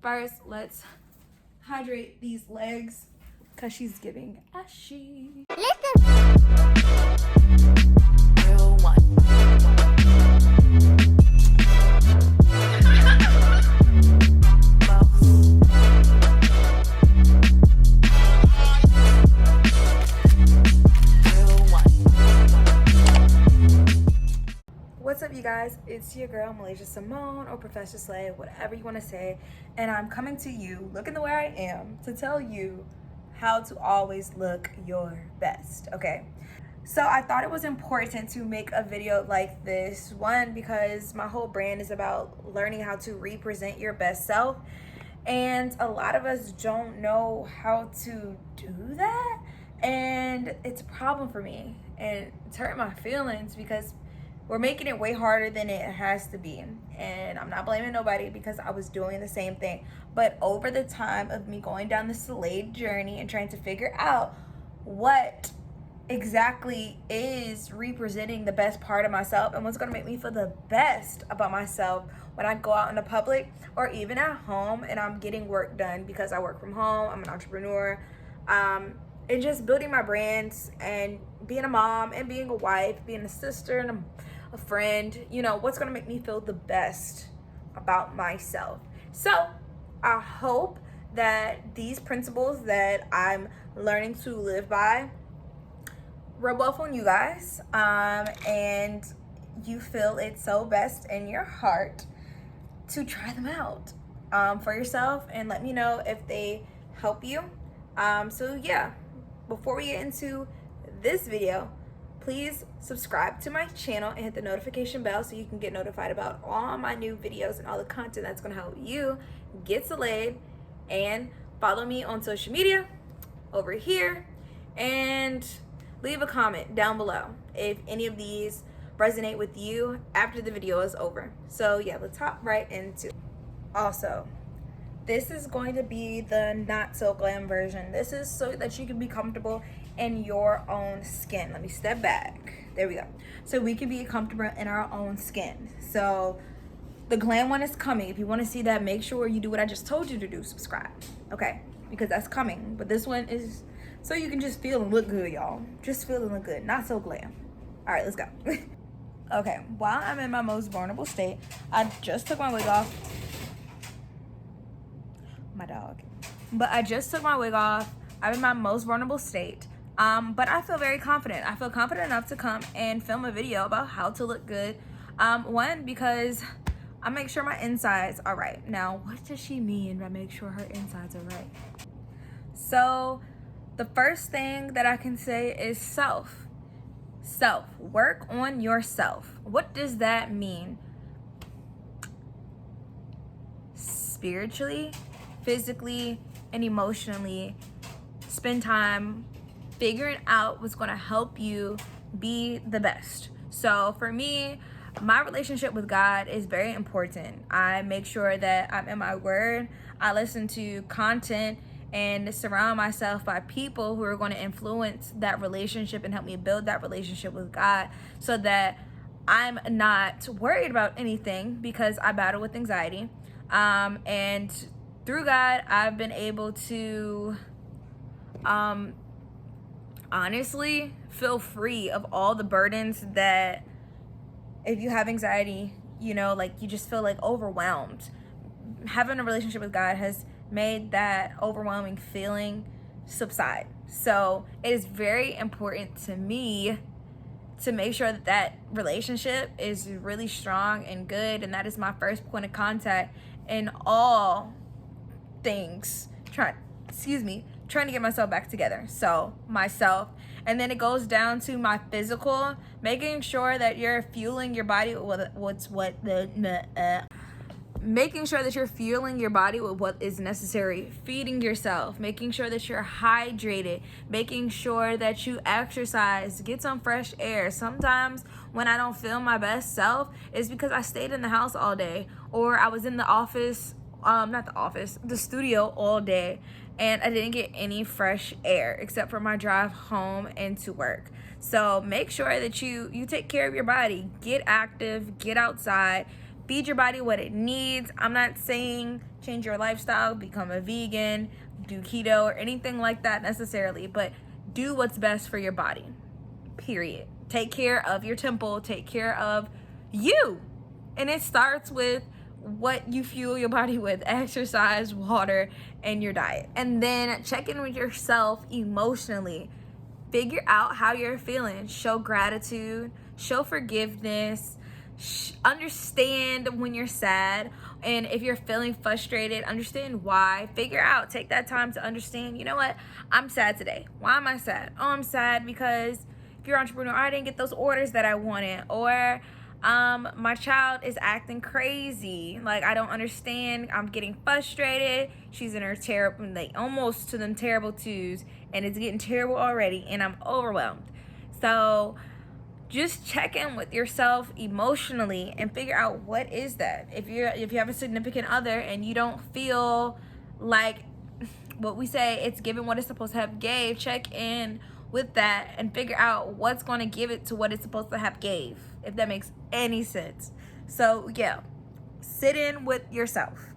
First, let's hydrate these legs because she's giving ashy. Real one. What's up, you guys? It's your girl Malaysia Simone, or Professor Slay, whatever you want to say, and I'm coming to you looking the way I am to tell you how to always look your best. Okay, so I thought it was important to make a video like this, one, because my whole brand is about learning how to represent your best self, and a lot of us don't know how to do that, and it's a problem for me, and it's hurting my feelings because we're making it way harder than it has to be. And I'm not blaming nobody because I was doing the same thing. But over the time of me going down the Slay journey and trying to figure out what exactly is representing the best part of myself and what's gonna make me feel the best about myself when I go out in the public or even at home and I'm getting work done because I work from home, I'm an entrepreneur, and just building my brands and being a mom and being a wife, being a sister and a friend, you know, what's gonna make me feel the best about myself. So I hope that these principles that I'm learning to live by rub off on you guys, and you feel it's so best in your heart to try them out for yourself, and let me know if they help you. So yeah, before we get into this video, please subscribe to my channel and hit the notification bell so you can get notified about all my new videos and all the content that's going to help you get Slayed. And follow me on social media over here and leave a comment down below if any of these resonate with you after the video is over. So yeah, let's hop right into it. Also, this is going to be the not so glam version. This is so that you can be comfortable in your own skin. Let me step back. There we go. So we can be comfortable in our own skin. So the glam one is coming. If you want to see that, make sure you do what I just told you to do. Subscribe. Okay? Because that's coming. But this one is so you can just feel and look good, y'all. Just feel and look good. Not so glam. All right, let's go. Okay. While I'm in my most vulnerable state, I just took my wig off. My dog. But I just took my wig off. I'm in my most vulnerable state. But I feel very confident. I feel confident enough to come and film a video about how to look good. One, because I make sure my insides are right. Now, what does she mean by make sure her insides are right? So the first thing that I can say is self. Work on yourself. What does that mean? Spiritually, physically, and emotionally. Spend time figuring out what's going to help you be the best. So for me, my relationship with God is very important. I make sure that I'm in my word. I listen to content and surround myself by people who are going to influence that relationship and help me build that relationship with God, so that I'm not worried about anything because I battle with anxiety. And through God, I've been able to honestly feel free of all the burdens that, if you have anxiety, you know, like you just feel like overwhelmed. Having a relationship with God has made that overwhelming feeling subside. So it is very important to me to make sure that that relationship is really strong and good, and that is my first point of contact in all things trying to get myself back together. So myself, and then it goes down to my physical, making sure that you're fueling your body with making sure that you're fueling your body with what is necessary, feeding yourself, making sure that you're hydrated, making sure that you exercise, get some fresh air. Sometimes when I don't feel my best self, it's because I stayed in the house all day, or I was in the office, the studio all day, and I didn't get any fresh air except for my drive home and to work. So make sure that you take care of your body. Get active, get outside, Feed your body what it needs. I'm not saying change your lifestyle, become a vegan, do keto or anything like that necessarily, but do what's best for your body, period. Take care of your temple, take care of you. And it starts with what you fuel your body with: exercise, water, and your diet. And then check in with yourself emotionally. Figure out how you're feeling. Show gratitude, show forgiveness, understand when you're sad. And if you're feeling frustrated, understand why. Figure out, take that time to understand, you know what, I'm sad today. Why am I sad? Oh, I'm sad because if you're an entrepreneur, I didn't get those orders that I wanted, or my child is acting crazy. Like, I don't understand. I'm getting frustrated. She's in her terrible, like almost to them terrible twos, and it's getting terrible already, and I'm overwhelmed. So just check in with yourself emotionally and figure out what is that. If you have a significant other and you don't feel like what we say, it's given what it's supposed to have gave, check in with that and figure out what's going to give it to what it's supposed to have gave, if that makes any sense. So yeah, sit in with yourself.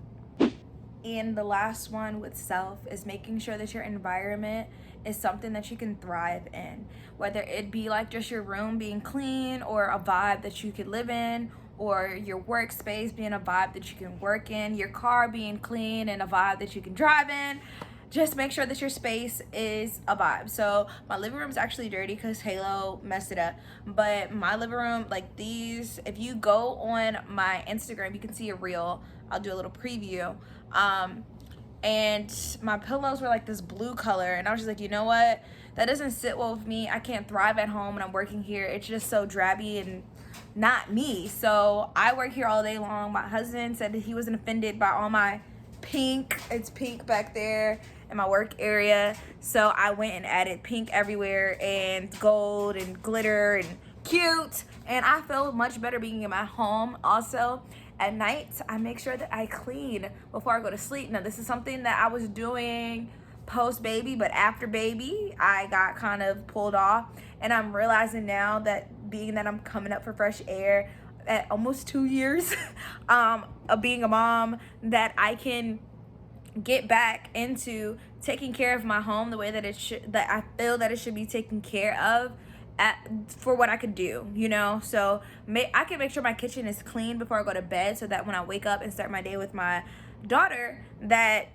And the last one with self is making sure that your environment is something that you can thrive in, whether it be like just your room being clean or a vibe that you could live in, or your workspace being a vibe that you can work in, your car being clean and a vibe that you can drive in. Just make sure that your space is a vibe. So my living room is actually dirty because Halo messed it up, but my living room, like these, if you go on my Instagram, you can see a reel. I'll do a little preview. And my pillows were like this blue color, and I was just like, you know what, that doesn't sit well with me. I can't thrive at home when I'm working here. It's just so drabby and not me. So I work here all day long. My husband said that he wasn't offended by all my pink. It's pink back there in my work area, so I went and added pink everywhere and gold and glitter and cute, and I feel much better being in my home. Also, at night, I make sure that I clean before I go to sleep. Now, this is something that I was doing post-baby, but after baby, I got kind of pulled off. And I'm realizing now that being that I'm coming up for fresh air at almost 2 years of being a mom, that I can get back into taking care of my home the way that it should, that I feel that it should be taken care of. For what I could do, you know. So I can make sure my kitchen is clean before I go to bed, so that when I wake up and start my day with my daughter, that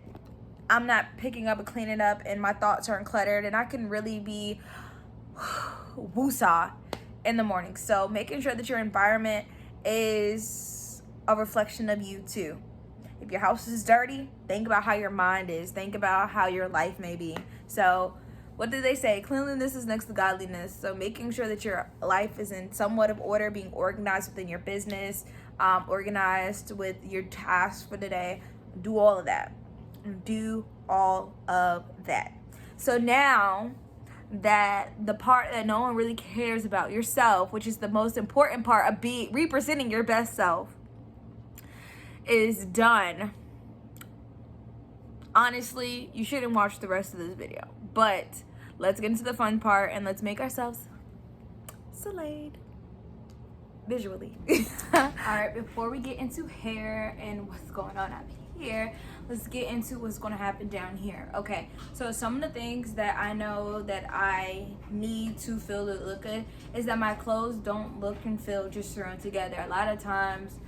I'm not picking up and cleaning up and my thoughts aren't cluttered, and I can really be woosah in the morning. So making sure that your environment is a reflection of you too. If your house is dirty, think about how your mind is. Think about how your life may be. So what do they say? Cleanliness is next to godliness. So making sure that your life is in somewhat of order, being organized within your business, organized with your tasks for the day. Do all of that. Do all of that. So now that the part that no one really cares about, yourself, which is the most important part of representing your best self, is done. Honestly, you shouldn't watch the rest of this video, but let's get into the fun part and let's make ourselves slayed visually. All right, before we get into hair and what's going on up here, let's get into what's going to happen down here. Okay, so some of the things that I know that I need to feel to look good is that my clothes don't look and feel just thrown together. A lot of times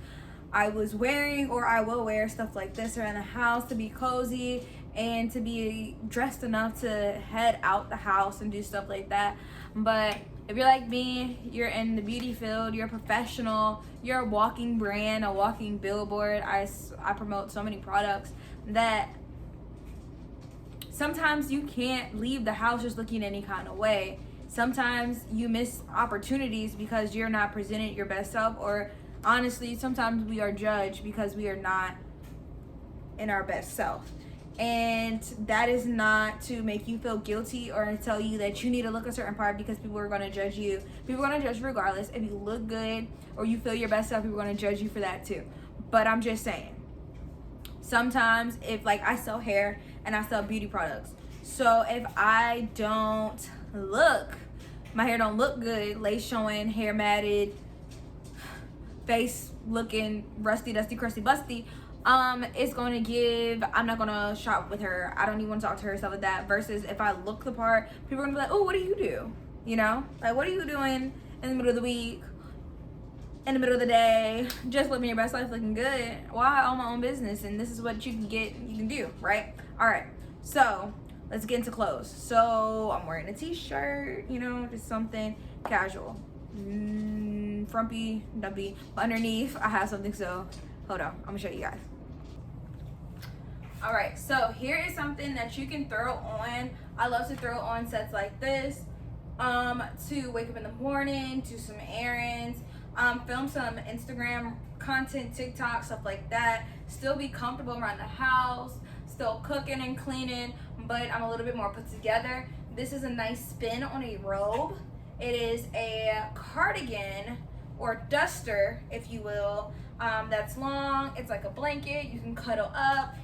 I was wearing, or I will wear, stuff like this around the house to be cozy and to be dressed enough to head out the house and do stuff like that. But if you're like me, you're in the beauty field, you're a professional, you're a walking brand, a walking billboard. I promote so many products that sometimes you can't leave the house just looking any kind of way. Sometimes you miss opportunities because you're not presenting your best self, or honestly, sometimes we are judged because we are not in our best self. And that is not to make you feel guilty or to tell you that you need to look a certain part, because people are going to judge you. People are going to judge regardless. If you look good or you feel your best self, people are going to judge you for that too. But I'm just saying, sometimes if, like, I sell hair and I sell beauty products, so if I don't look, my hair don't look good, lace showing, hair matted, face looking rusty, dusty, crusty, busty, it's going to give, I'm not going to shop with her. I don't even want to talk to her, stuff like that. Versus if I look the part, people are going to be like, oh, what do you do? You know, like, what are you doing in the middle of the week, in the middle of the day, just living your best life, looking good? Well, I own my own business, and this is what you can do, right? All right, so let's get into clothes. So I'm wearing a t-shirt, you know, just something casual, frumpy, dumpy, but underneath I have something. So hold on, I'm gonna show you guys. All right, so here is something that you can throw on. I love to throw on sets like this, to wake up in the morning, do some errands, film some Instagram content, TikTok, stuff like that. Still be comfortable around the house, still cooking and cleaning, but I'm a little bit more put together. This is a nice spin on a robe. It is a cardigan or duster, if you will, that's long. It's like a blanket. You can cuddle up.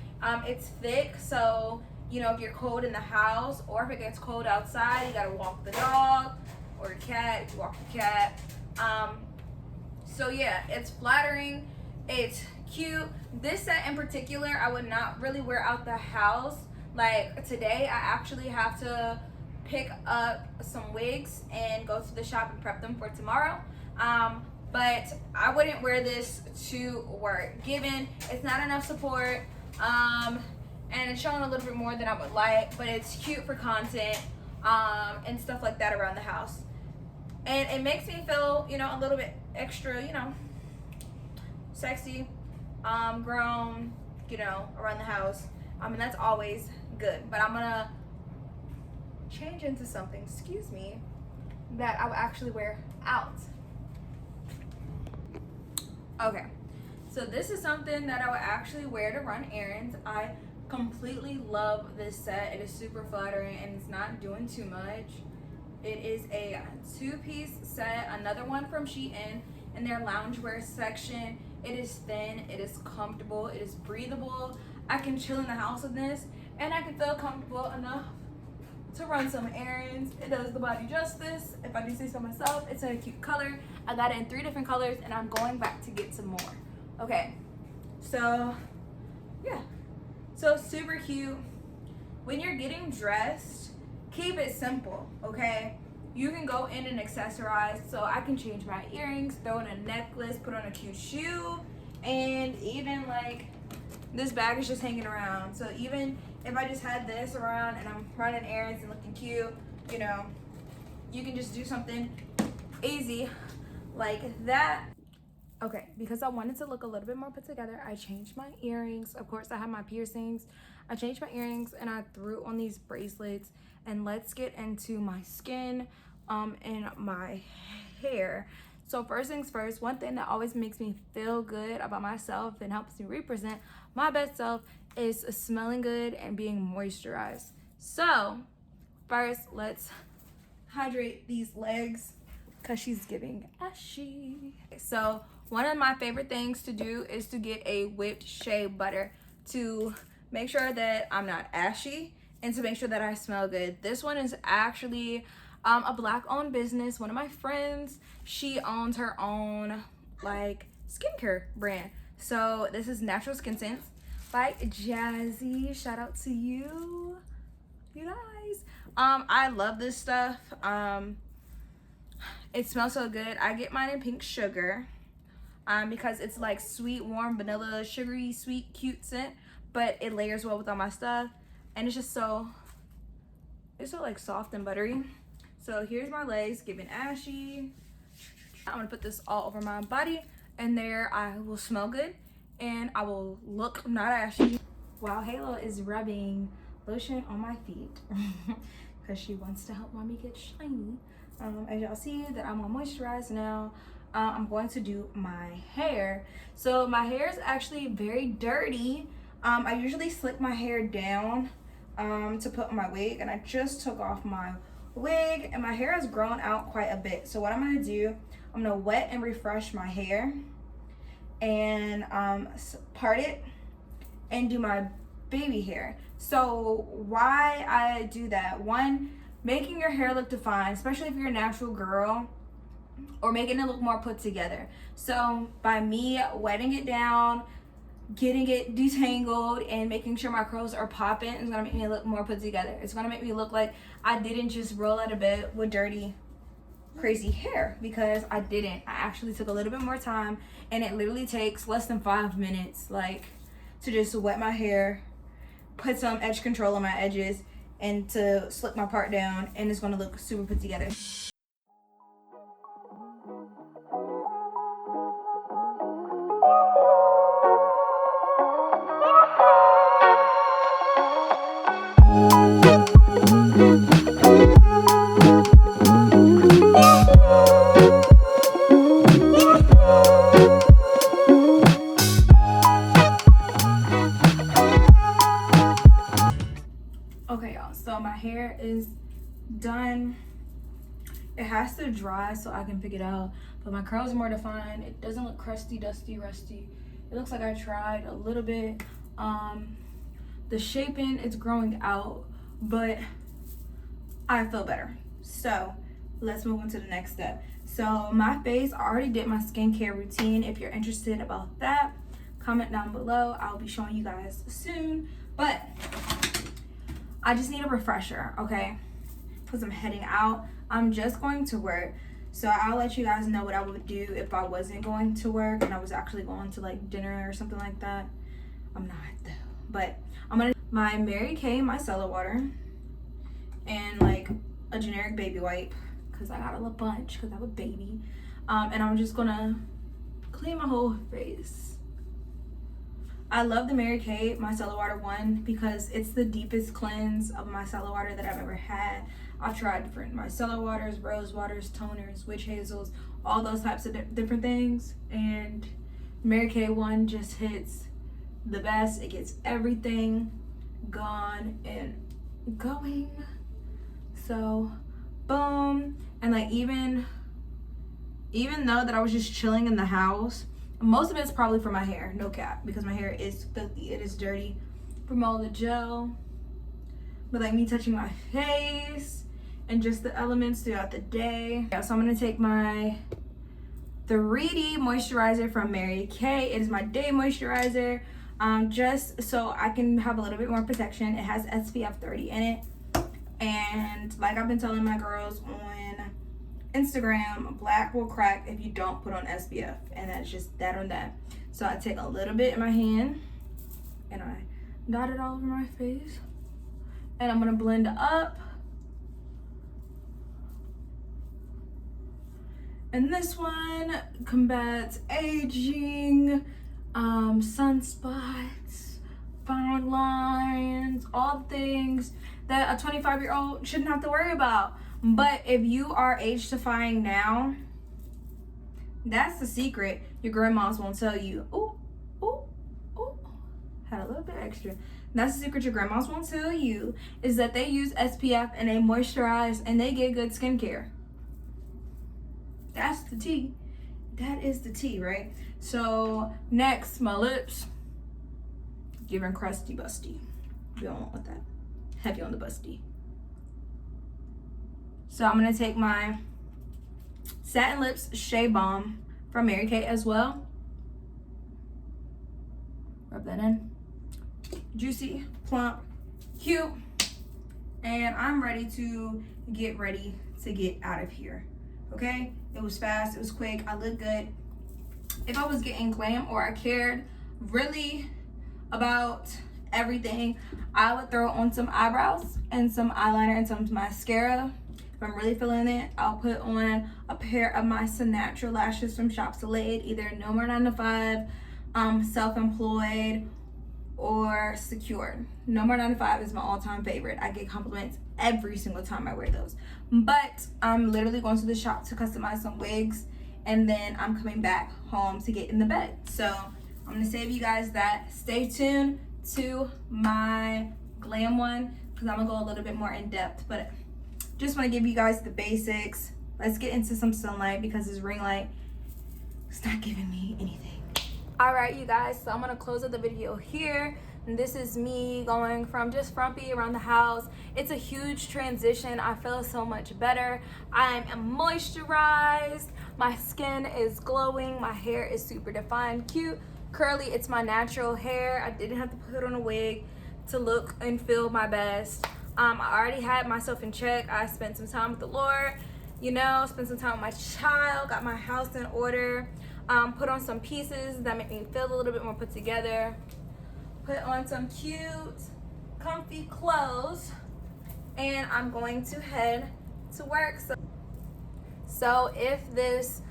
It's thick, so you know, if you're cold in the house or if it gets cold outside, you gotta walk the dog or a cat, you walk the cat. So yeah, it's flattering, it's cute. This set in particular, I would not really wear out the house. Like today, I actually have to pick up some wigs and go to the shop and prep them for tomorrow. But I wouldn't wear this to work, given it's not enough support, and it's showing a little bit more than I would like, but it's cute for content, and stuff like that around the house. And it makes me feel, you know, a little bit extra, you know, sexy, grown, you know, around the house. And that's always good. But I'm gonna change into something, excuse me, that I would actually wear out. Okay, so this is something that I would actually wear to run errands. I completely love this set. It is super flattering and it's not doing too much. It is a two-piece set, another one from Shein in their loungewear section. It is thin, it is comfortable, it is breathable. I can chill in the house with this and I can feel comfortable enough to run some errands. It does the body justice, if I do say so myself. It's in a cute color. I got it in 3 different colors and I'm going back to get some more. Okay, so yeah, so super cute. When you're getting dressed, keep it simple, okay? You can go in and accessorize. So I can change my earrings, throw in a necklace, put on a cute shoe, and even like this bag is just hanging around. So even if I just had this around and I'm running errands and looking cute, you know, you can just do something easy like that. Okay, because I wanted to look a little bit more put together, I changed my earrings. Of course, I have my piercings. I changed my earrings and I threw on these bracelets. And let's get into my skin and my hair. So first things first, one thing that always makes me feel good about myself and helps me represent my best self is smelling good and being moisturized. So first, let's hydrate these legs because she's giving ashy. So one of my favorite things to do is to get a whipped shea butter to make sure that I'm not ashy and to make sure that I smell good. This one is actually a Black-owned business. One of my friends, she owns her own like skincare brand. So this is Natural Skin Sense by Jazzy. Shout out to you, you guys. I love this stuff. It smells so good. I get mine in pink sugar because it's like sweet, warm, vanilla, sugary, sweet, cute scent, but it layers well with all my stuff. And it's just so, it's so like soft and buttery. So here's my legs giving ashy. I'm gonna put this all over my body and there I will smell good and I will look not ashy. While Halo is rubbing lotion on my feet because she wants to help mommy get shiny. As y'all see that I'm all moisturized now, I'm going to do my hair. So my hair is actually very dirty. I usually slick my hair down to put on my wig, and I just took off my wig and my hair has grown out quite a bit. So what I'm gonna do, I'm gonna wet and refresh my hair and part it and do my baby hair. So why I do that, one, making your hair look defined, especially if you're a natural girl, or making it look more put together. So by me wetting it down, getting it detangled, and making sure my curls are popping, is gonna make me look more put together. It's gonna make me look like I didn't just roll out of bed with dirty, crazy hair, because I didn't. I actually took a little bit more time, and it literally takes less than 5 minutes, like, to just wet my hair, put some edge control on my edges, and to slip my part down, and it's gonna look super put together. Okay, y'all, so my hair is done. It has to dry so I can pick it out, but my curls are more defined. It doesn't look crusty, dusty, rusty. It looks like I tried a little bit. The shaping is growing out, but I feel better. So let's move on to the next step. So my face, I already did my skincare routine. If you're interested about that, comment down below. I'll be showing you guys soon, but I just need a refresher, okay? Because I'm heading out. I'm just going to work. So I'll let you guys know what I would do if I wasn't going to work and I was actually going to like dinner or something like that. I'm not though. But I'm gonna my Mary Kay micellar water and like a generic baby wipe, because I got a little bunch because I have a baby. And I'm just gonna clean my whole face. I love the Mary Kay micellar water one because it's the deepest cleanse of micellar water that I've ever had. I've tried different micellar waters, rose waters, toners, witch hazels, all those types of different things, and Mary Kay one just hits the best. It gets everything gone and going. So boom. And like even though that I was just chilling in the house, most of it's probably for my hair, no cap, because my hair is filthy. It is dirty from all the gel. But like me touching my face and just the elements throughout the day. Yeah, so I'm gonna take my 3D moisturizer from Mary Kay. It is my day moisturizer, just so I can have a little bit more protection. It has SPF 30 in it. And like I've been telling my girls on Instagram, black will crack if you don't put on SPF, and that's just that on that. So I take a little bit in my hand and I dot it all over my face, and I'm gonna blend up. And this one combats aging, sunspots, fine lines, all the things that a 25-year-old shouldn't have to worry about. But if you are age defying now, that's the secret your grandmas won't tell you. Ooh, ooh, ooh. Had a little bit extra. That's the secret your grandmas won't tell you, is that they use SPF and they moisturize and they get good skincare. That's the tea. That is the tea, right? So next, my lips. Giving crusty busty. We don't want that. Heavy on the busty. So I'm gonna take my Satin Lips Shea Balm from Mary Kay as well. Rub that in. Juicy, plump, cute. And I'm ready to get out of here. Okay? It was fast, it was quick, I look good. If I was getting glam or I cared really about everything, I would throw on some eyebrows and some eyeliner and some mascara. If I'm really feeling it, I'll put on a pair of my Sinatra lashes from Shop Soleil, either No More 9 to 5, Self-Employed, or Secured. No More 9 to 5 is my all-time favorite. I get compliments every single time I wear those. But I'm literally going to the shop to customize some wigs, and then I'm coming back home to get in the bed. So I'm gonna save you guys that. Stay tuned to my glam one, because I'm gonna go a little bit more in depth, but just want to give you guys the basics. Let's get into some sunlight, because this ring light is not giving me anything. All right, you guys, so I'm gonna close out the video here. And this is me going from just frumpy around the house. It's a huge transition. I feel so much better. I am moisturized. My skin is glowing. My hair is super defined, cute, curly. It's my natural hair. I didn't have to put on a wig to look and feel my best. I already had myself in check. I spent some time with the Lord, you know, spent some time with my child, got my house in order, put on some pieces that make me feel a little bit more put together, put on some cute, comfy clothes, and I'm going to head to work. So if this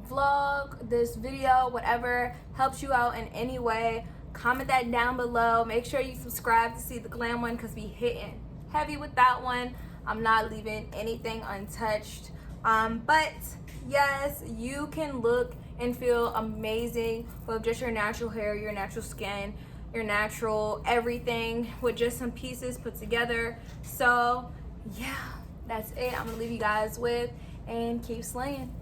vlog, this video, whatever, helps you out in any way, comment that down below. Make sure you subscribe to see the glam one, because we hitting heavy with that one. I'm not leaving anything untouched. But yes, you can look and feel amazing with just your natural hair, your natural skin, your natural everything, with just some pieces put together. So yeah, that's it. I'm gonna leave you guys with, and keep slaying.